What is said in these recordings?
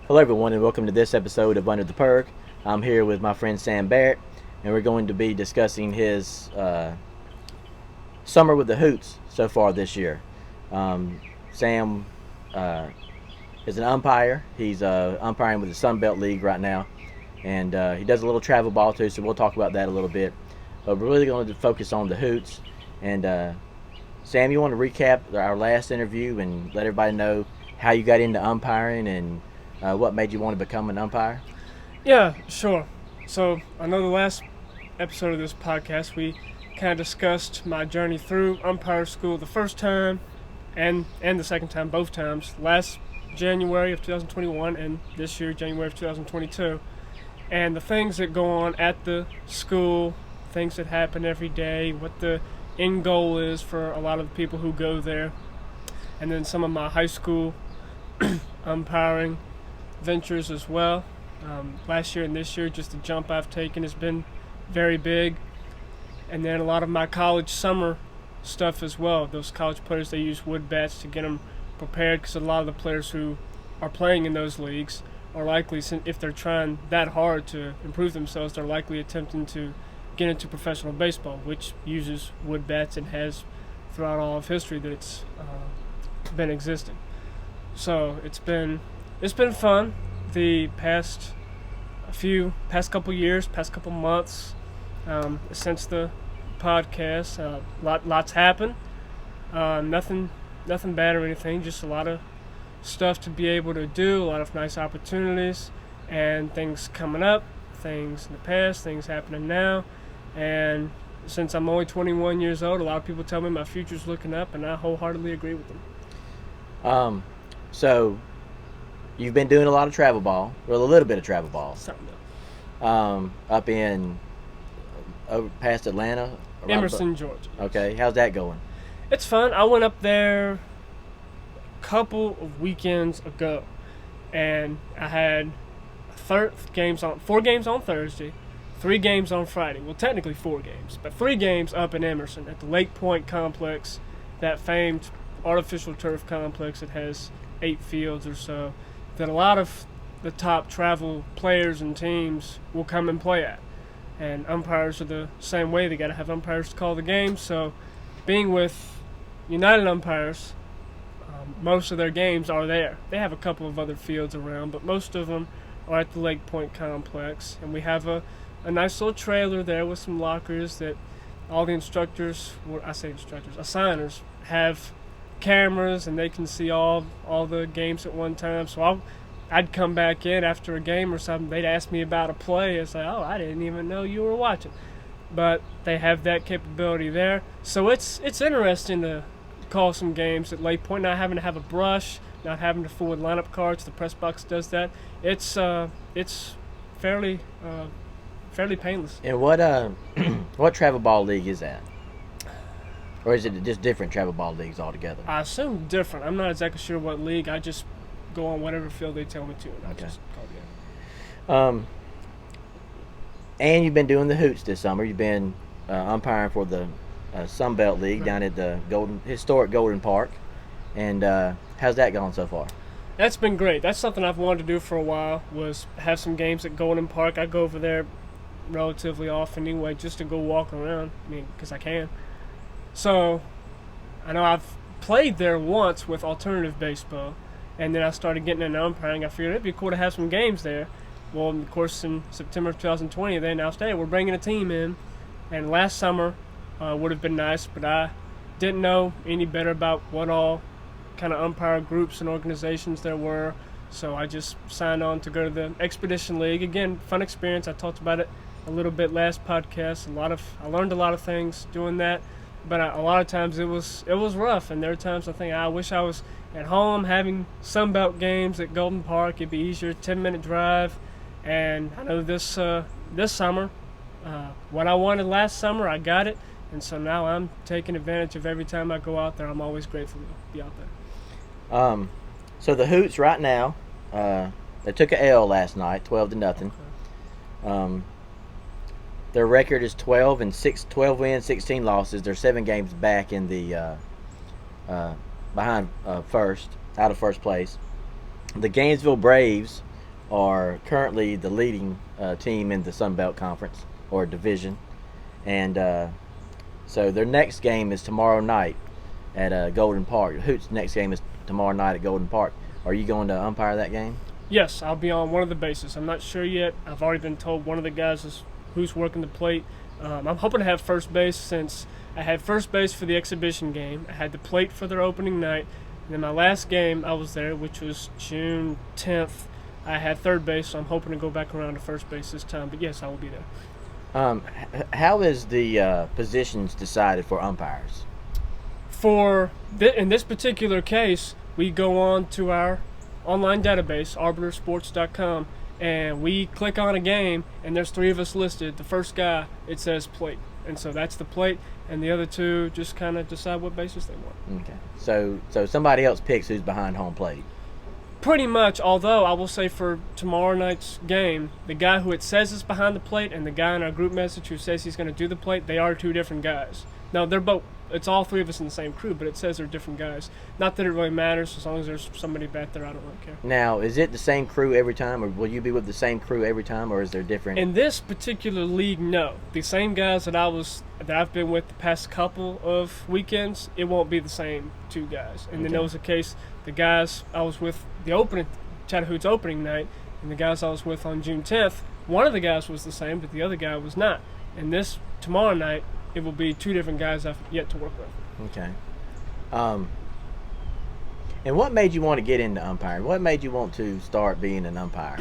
Hello, everyone, and welcome to this episode of Under the Perk. I'm here with my friend Sam Barrett, and we're going to be discussing his summer with the Hoots so far this year. Sam is an umpire. He's umpiring with the Sun Belt League right now, and he does a little travel ball too, so we'll talk about that a little bit. But we're really going to focus on the Hoots. And Sam, you want to recap our last interview and let everybody know how you got into umpiring and what made you want to become an umpire? Yeah, sure. So I know the last episode of this podcast we kind of discussed my journey through umpire school the first time and the second time, both times, last January of 2021 and this year, January of 2022. And the things that go on at the school, things that happen every day, what the end goal is for a lot of the people who go there. And then some of my high school umpiring ventures as well. Last year and this year, just the jump I've taken has been very big. And then a lot of my college summer stuff as well. Those college players, they use wood bats to get them prepared, because a lot of the players who are playing in those leagues are likely, if they're trying that hard to improve themselves, they're likely attempting to get into professional baseball, which uses wood bats and has throughout all of history that it's been existing. So it's been fun the past couple years, past couple months, since the podcast. Lots happened. Nothing bad or anything. Just a lot of stuff to be able to do. A lot of nice opportunities and things coming up. Things in the past. Things happening now. And since I'm only 21 years old, a lot of people tell me my future's looking up, and I wholeheartedly agree with them. So you've been doing a lot of travel ball, well, a little bit of travel ball. Something else. Up in past Atlanta. Emerson, Georgia. Okay, how's that going? It's fun. I went up there a couple of weekends ago, and I had 4 games on Thursday, 3 games on Friday. Well, technically 4 games, but 3 games up in Emerson at the Lake Point complex, that famed artificial turf complex that has 8 fields or so, that a lot of the top travel players and teams will come and play at. And umpires are the same way. They got to have umpires to call the games. So being with United Umpires, most of their games are there. They have a couple of other fields around, but most of them are at the Lake Point complex. And we have a nice little trailer there with some lockers that all the assigners have cameras, and they can see all the games at one time. So I'd come back in after a game or something. They'd ask me about a play. It's like, oh, I didn't even know you were watching. But they have that capability there. So it's interesting to call some games at Lake Point, not having to have a brush, not having to forward lineup cards. The press box does that. It's fairly painless. And what travel ball league is that? Or is it just different travel ball leagues altogether? I assume different. I'm not exactly sure what league. I just go on whatever field they tell me to, and I just call the game. And you've been doing the Hoots this summer. You've been umpiring for the Sun Belt League down at the historic Golden Park. And how's that going so far? That's been great. That's something I've wanted to do for a while, was have some games at Golden Park. I go over there relatively often anyway, just to go walk around, because I can. So I know I've played there once with alternative baseball, and then I started getting into umpiring. I figured it'd be cool to have some games there. Well, of course, in September of 2020, they announced, hey, we're bringing a team in. And last summer would have been nice, but I didn't know any better about what all kind of umpire groups and organizations there were. So I just signed on to go to the Expedition League. Again, fun experience. I talked about it a little bit last podcast. I learned a lot of things doing that. But a lot of times it was rough, and there are times I think I wish I was at home having Sunbelt games at Golden Park. It'd be easier, 10-minute drive. And I know this summer, what I wanted last summer, I got it, and so now I'm taking advantage of every time I go out there. I'm always grateful to be out there. So the Hoots right now, they took an L last night, 12-0. Okay. Their record is 12 wins, 16 losses. They're 7 games back in the behind first, out of first place. The Gainesville Braves are currently the leading team in the Sun Belt Conference or division, and so their next game is tomorrow night at Golden Park. Hoots' next game is tomorrow night at Golden Park. Are you going to umpire that game? Yes, I'll be on one of the bases. I'm not sure yet. I've already been told one of the guys is who's working the plate. I'm hoping to have first base since I had first base for the exhibition game. I had the plate for their opening night. And then my last game I was there, which was June 10th. I had third base, so I'm hoping to go back around to first base this time. But yes, I will be there. How is the positions decided for umpires? In this particular case, we go on to our online database, arbitersports.com, and we click on a game, and there's 3 of us listed. The first guy, it says plate, and so that's the plate, and the other 2 just kind of decide what bases they want. Okay. So somebody else picks who's behind home plate. Pretty much, although I will say for tomorrow night's game, the guy who it says is behind the plate and the guy in our group message who says he's going to do the plate, they are 2 different guys. Now, it's all 3 of us in the same crew, but it says they're different guys. Not that it really matters, as long as there's somebody back there, I don't really care. Now, is it the same crew every time, or will you be with the same crew every time, or is there different? In this particular league, no. The same guys that I've been with the past couple of weekends, it won't be the same 2 guys. And then there was a case, the guys I was with the Chattahoochee opening night, and the guys I was with on June 10th, one of the guys was the same, but the other guy was not. And tomorrow night, it will be 2 different guys I've yet to work with. Okay. And what made you want to get into umpiring? What made you want to start being an umpire?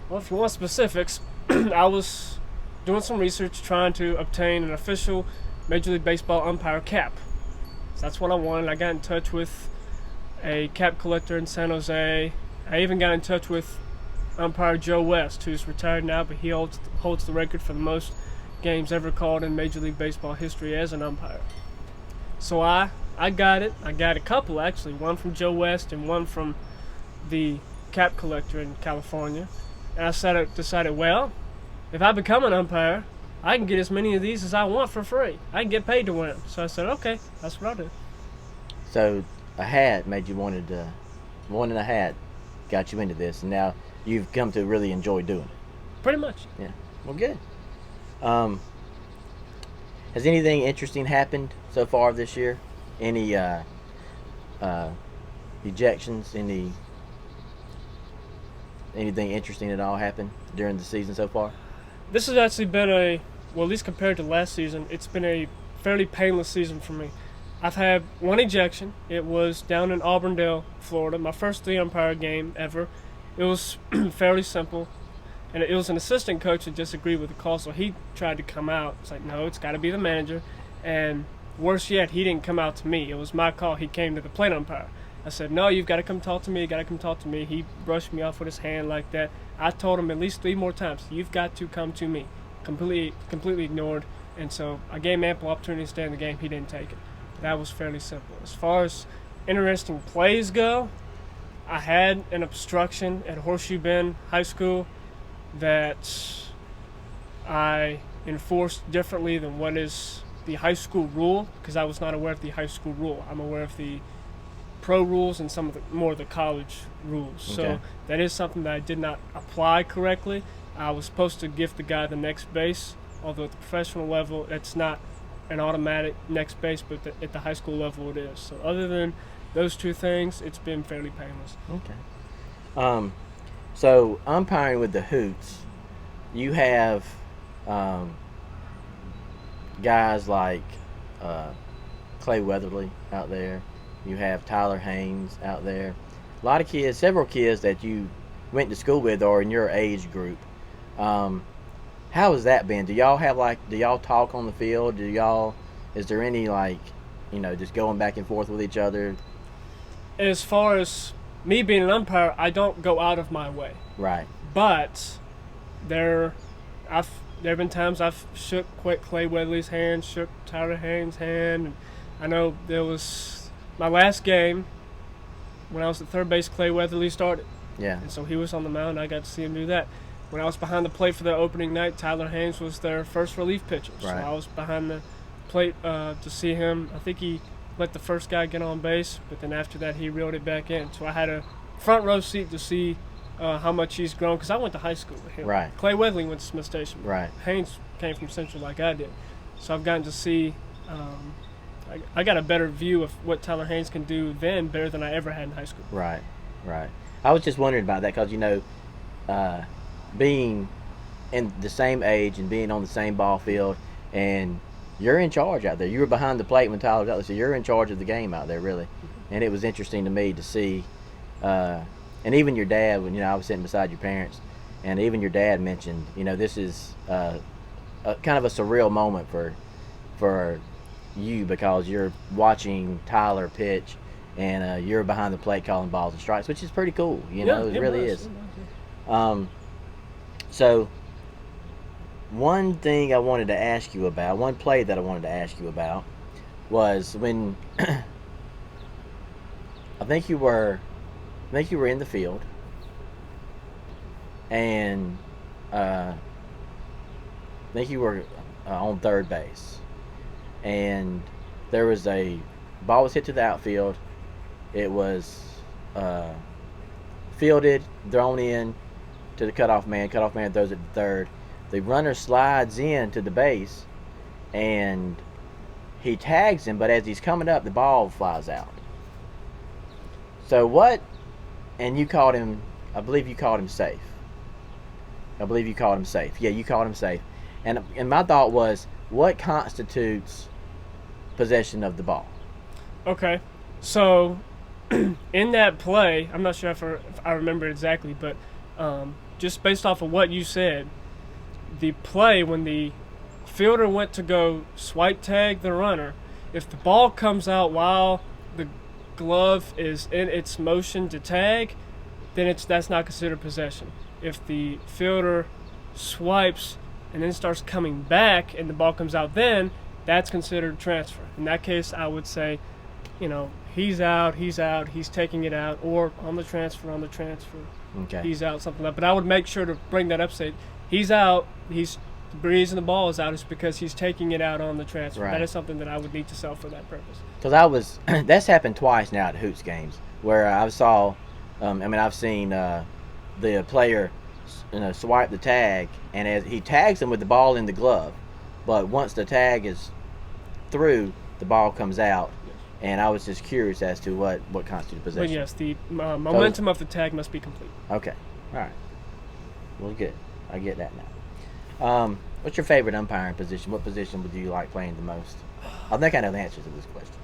Well, if you want specifics, I was doing some research trying to obtain an official Major League Baseball umpire cap. So that's what I wanted. I got in touch with a cap collector in San Jose. I even got in touch with umpire Joe West, who's retired now, but he holds the record for the most games ever called in Major League Baseball history as an umpire. So I got it. I got a couple, actually. One from Joe West and one from the cap collector in California. And I decided, well, if I become an umpire, I can get as many of these as I want for free. I can get paid to win them. So I said, okay, that's what I'll do. So a hat made you wanting a hat got you into this, and now you've come to really enjoy doing it. Pretty much. Yeah. Well, good. Has anything interesting happened so far this year? Any ejections? Anything interesting at all happened during the season so far? This has actually been at least compared to last season, it's been a fairly painless season for me. I've had 1 ejection. It was down in Auburndale, Florida, my first 3-umpire game ever. It was fairly simple. And it was an assistant coach who disagreed with the call, so he tried to come out. It's like, no, it's got to be the manager. And worse yet, he didn't come out to me. It was my call. He came to the plate umpire. I said, no, you've got to come talk to me. You got to come talk to me. He brushed me off with his hand like that. I told him at least 3 more times, you've got to come to me. Completely ignored. And so I gave him ample opportunity to stay in the game. He didn't take it. That was fairly simple. As far as interesting plays go, I had an obstruction at Horseshoe Bend High School that I enforced differently than what is the high school rule, because I was not aware of the high school rule. I'm aware of the pro rules and some of the more of the college rules. Okay. So that is something that I did not apply correctly. I was supposed to give the guy the next base, although at the professional level it's not an automatic next base, but at the high school level it is. So other than those 2 things, it's been fairly painless. Okay. So umpiring with the Hoots, you have guys like Clay Weatherly out there. You have Tyler Haynes out there. A lot of kids, several kids that you went to school with or in your age group. How has that been? Do y'all talk on the field? Is there any just going back and forth with each other? As far as me being an umpire, I don't go out of my way. Right. But there have been times I've shook Clay Weatherly's hand, shook Tyler Haynes' hand. And I know there was my last game when I was at third base, Clay Weatherly started. Yeah. And so he was on the mound. I got to see him do that. When I was behind the plate for their opening night, Tyler Haynes was their first relief pitcher. Right. So I was behind the plate to see him. I think he let the first guy get on base, but then after that he reeled it back in. So I had a front row seat to see how much he's grown, because I went to high school with him. Right. Clay Weatherly went to Smith Station. Right. Haynes came from Central like I did. So I've gotten to see, I got a better view of what Tyler Haynes can do then, better than I ever had in high school. Right. I was just wondering about that because, being in the same age and being on the same ball field, and you're in charge out there. You were behind the plate when Tyler was out there, so you're in charge of the game out there, really. And it was interesting to me to see, and even your dad, when I was sitting beside your parents, and even your dad mentioned, this is a kind of a surreal moment for you because you're watching Tyler pitch, and you're behind the plate calling balls and strikes, which is pretty cool. It really is. So one thing I wanted to ask you about, one play that I wanted to ask you about, was when I think you were in the field, and I think you were on third base, and there was a ball was hit to the outfield. It was fielded, thrown in to the cutoff man. Cutoff man throws it to third. The runner slides in to the base, and he tags him, but as he's coming up, the ball flies out. So what? And you called him, I believe you called him safe. Yeah, you called him safe. And my thought was, what constitutes possession of the ball? Okay. So in that play, I'm not sure if I remember exactly, but just based off of what you said, the play when the fielder went to go swipe tag the runner, if the ball comes out while the glove is in its motion to tag, then that's not considered possession. If the fielder swipes and then starts coming back and the ball comes out then, that's considered transfer. In that case, I would say, he's out, he's taking it out, or on the transfer. Okay. He's out, something like that. But I would make sure to bring that up, say, he's out, the reason the ball is out is because he's taking it out on the transfer. Right. That is something that I would need to sell for that purpose. Because that's happened twice now at Hoots games, where I've seen the player swipe the tag, and as he tags him with the ball in the glove, but once the tag is through, the ball comes out. And I was just curious as to what constitutes possession. But yes, the momentum of the tag must be complete. Okay. All right. Well, good. I get that now. What's your favorite umpiring position? What position would you like playing the most? I think I know the answer to this question.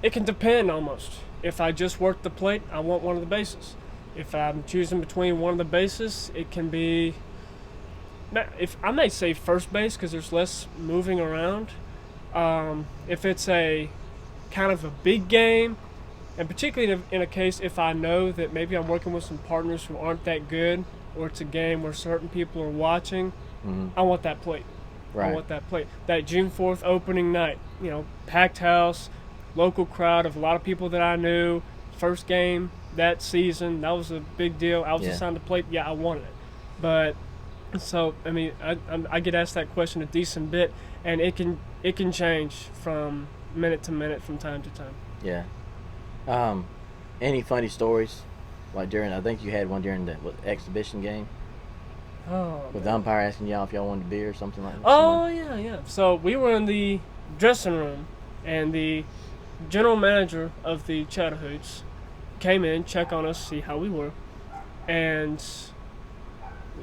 It can depend almost. If I just work the plate, I want one of the bases. If I'm choosing between one of the bases, it can be... If I may say first base because there's less moving around. If it's a kind of a big game, and particularly in a case if I know that maybe I'm working with some partners who aren't that good, or it's a game where certain people are watching, I want that plate. Right. I want that plate. That June 4th opening night, packed house, local crowd of a lot of people that I knew, first game that season, that was a big deal. I was assigned the plate. Yeah, I wanted it. But so I get asked that question a decent bit, and it can change from minute to minute, from time to time. Yeah. Any funny stories? Like I think you had one during the exhibition game. With the umpire asking y'all if y'all wanted a beer or something like that. Oh yeah. So we were in the dressing room, and the general manager of the Hoots came in, check on us, see how we were, and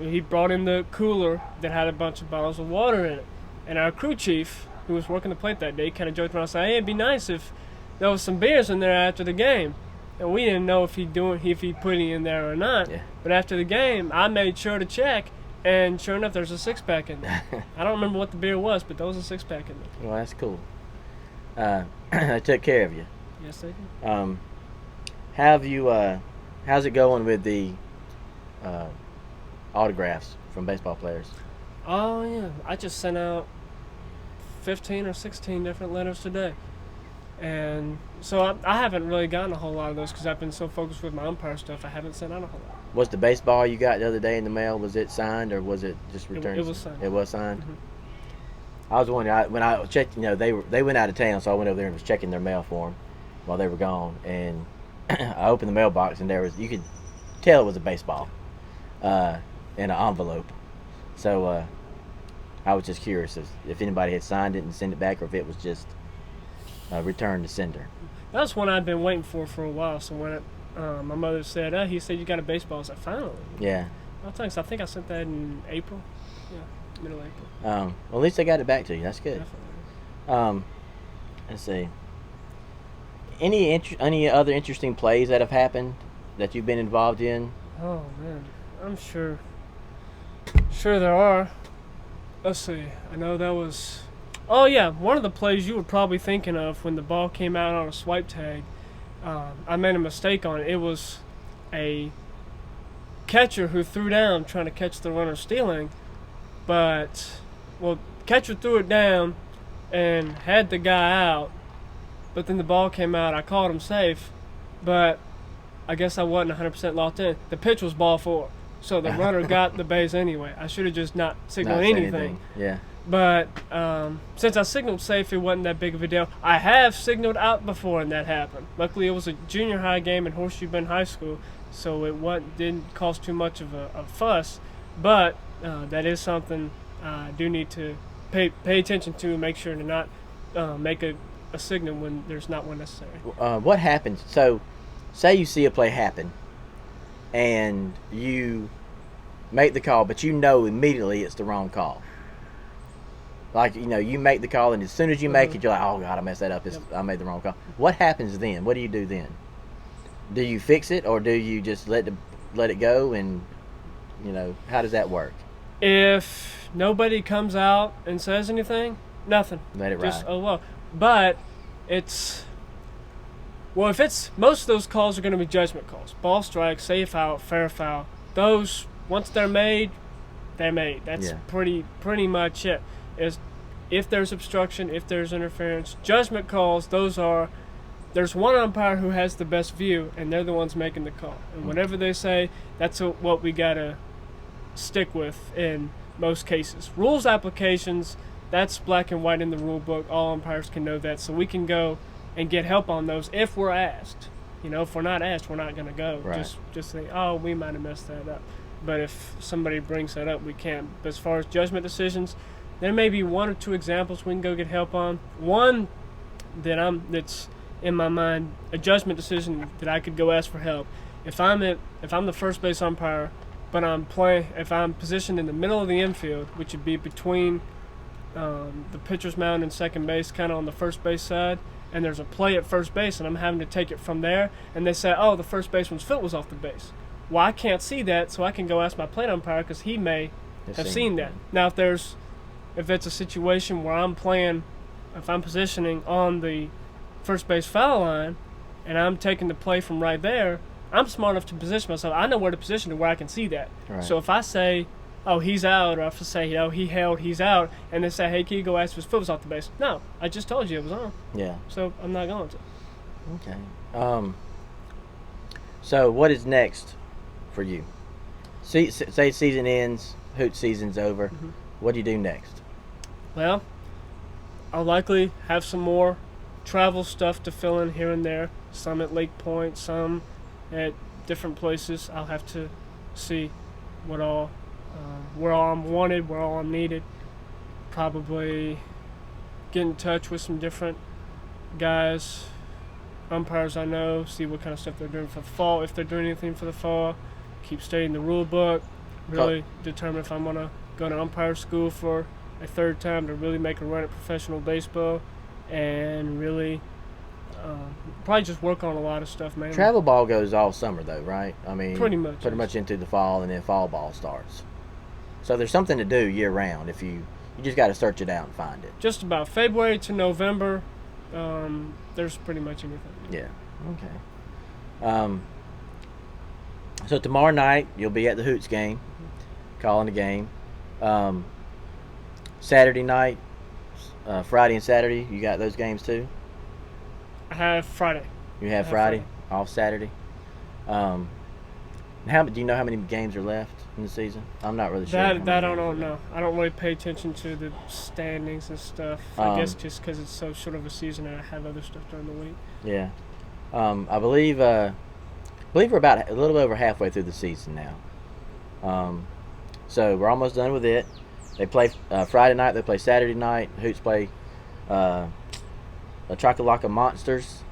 he brought in the cooler that had a bunch of bottles of water in it. And our crew chief, who was working the plate that day, kind of joked around, saying, "Hey, it'd be nice if there was some beers in there after the game." And we didn't know if he put any in there or not. Yeah. But after the game, I made sure to check, and sure enough, there's a 6-pack in there. I don't remember what the beer was, but there was a 6-pack in there. Well, that's cool. They took care of you. Yes, they did. How's it going with the autographs from baseball players? Oh yeah, I just sent out 15 or 16 different letters today, and so I haven't really gotten a whole lot of those because I've been so focused with my umpire stuff. I haven't sent out a whole lot. Was the baseball you got the other day in the mail, was it signed or was it just returned? It was signed. It was signed. Mm-hmm. I was wondering when I checked. They went out of town, so I went over there and was checking their mail for them while they were gone, and I opened the mailbox and there was tell it was a baseball in an envelope. So I was just curious if anybody had signed it and sent it back, or if it was just returned to sender. That's one I've been waiting for a while. So when my mother said, he said you got a baseball, I was like, finally. Yeah. Well, thanks. I think I sent that in April. Yeah, middle of April. Well, at least I got it back to you. That's good. Definitely. Let's see. Any other interesting plays that have happened that you've been involved in? Oh man, I'm sure there are. Let's see. I know that was. Oh yeah, one of the plays you were probably thinking of when the ball came out on a swipe tag. I made a mistake on it. It was a catcher who threw down trying to catch the runner stealing, but catcher threw it down and had the guy out, but then the ball came out. I called him safe, but I guess I wasn't 100% locked in. The pitch was ball 4, so the runner got the base anyway. I should have just not signaled anything. Yeah. But since I signaled safe, it wasn't that big of a deal. I have signaled out before and that happened. Luckily, it was a junior high game in Horseshoe Bend High School, so it didn't cause too much of a fuss. But that is something I do need to pay attention to and make sure to not make a signal when there's not one necessary. What happens? So, say you see a play happen, and you make the call, but you know immediately it's the wrong call. Like, you make the call, and as soon as you make it, you're like, oh, God, I messed that up. I made the wrong call. What happens then? What do you do then? Do you fix it, or do you just let it go, and, how does that work? If nobody comes out and says anything, nothing. Let it ride. Just, oh, well. But if most of those calls are going to be judgment calls. Ball strike, safe out, fair foul. Those, once they're made, they're made. That's pretty much it. If there's obstruction, if there's interference, judgment calls, there's one umpire who has the best view, and they're the ones making the call. And whatever they say, that's what we got to stick with in most cases. Rules applications, that's black and white in the rule book. All umpires can know that, so we can go and get help on those if we're asked. If we're not asked, we're not going to go. Right. Just think, oh, we might have messed that up. But if somebody brings that up, we can. But as far as judgment decisions, there may be 1 or 2 examples we can go get help on. One that's in my mind, a judgment decision that I could go ask for help. If I'm the first base umpire, but if I'm positioned in the middle of the infield, which would be between the pitcher's mound and second base, kind of on the first base side, and there's a play at first base, and I'm having to take it from there, and they say, oh, the first baseman's foot was off the base. Well, I can't see that, so I can go ask my plate umpire because he may have seen that. Now, if it's a situation where if I'm positioning on the first base foul line, and I'm taking the play from right there, I'm smart enough to position myself. I know where to position it where I can see that. Right. So if I say, oh, he's out, or if I say, he held, he's out, and they say, hey, can you go ask if his foot was off the base? No, I just told you it was on. Yeah. So I'm not going to. Okay. So what is next for you? Say season ends, Hoots season's over. Mm-hmm. What do you do next? Well, I'll likely have some more travel stuff to fill in here and there. Some at Lake Point, some at different places. I'll have to see where all I'm wanted, where all I'm needed. Probably get in touch with some different guys, umpires I know, see what kind of stuff they're doing for the fall, if they're doing anything for the fall. Keep studying the rule book, really determine if I'm going to go to umpire school for a third time to really make a run at professional baseball, and really probably just work on a lot of stuff, man. Travel ball goes all summer, though, right? I mean, pretty much into the fall, and then fall ball starts. So there's something to do year round. If you just got to search it out and find it. Just about February to November, there's pretty much anything. Yeah. Okay. So tomorrow night you'll be at the Hoots game, calling the game. Saturday night, Friday and Saturday, you got those games too? I have Friday. You have Friday, off Saturday. Do you know how many games are left in the season? I'm not really sure. That I don't know. I don't really pay attention to the standings and stuff. I guess just because it's so short of a season and I have other stuff during the week. Yeah. I believe believe we're about a little over halfway through the season now. So we're almost done with it. They play Friday night. They play Saturday night. Hoots play the Chakalaka Monsters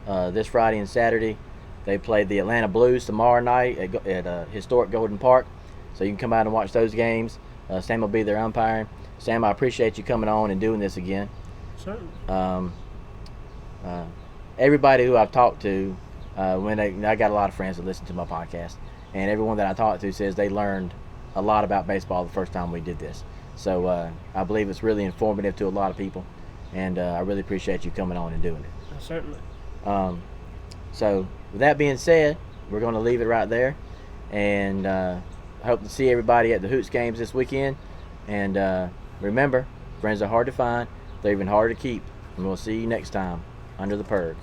this Friday and Saturday. They play the Atlanta Blues tomorrow night at historic Golden Park. So you can come out and watch those games. Sam will be there umpiring. Sam, I appreciate you coming on and doing this again. Certainly. Everybody who I've talked to, I got a lot of friends that listen to my podcast, and everyone that I talked to says they learned a lot about baseball the first time we did this. So I believe it's really informative to a lot of people, and I really appreciate you coming on and doing it. Certainly. So with that being said, we're going to leave it right there, and I hope to see everybody at the Hoots games this weekend. And remember, friends are hard to find. They're even harder to keep. And we'll see you next time under the Perg.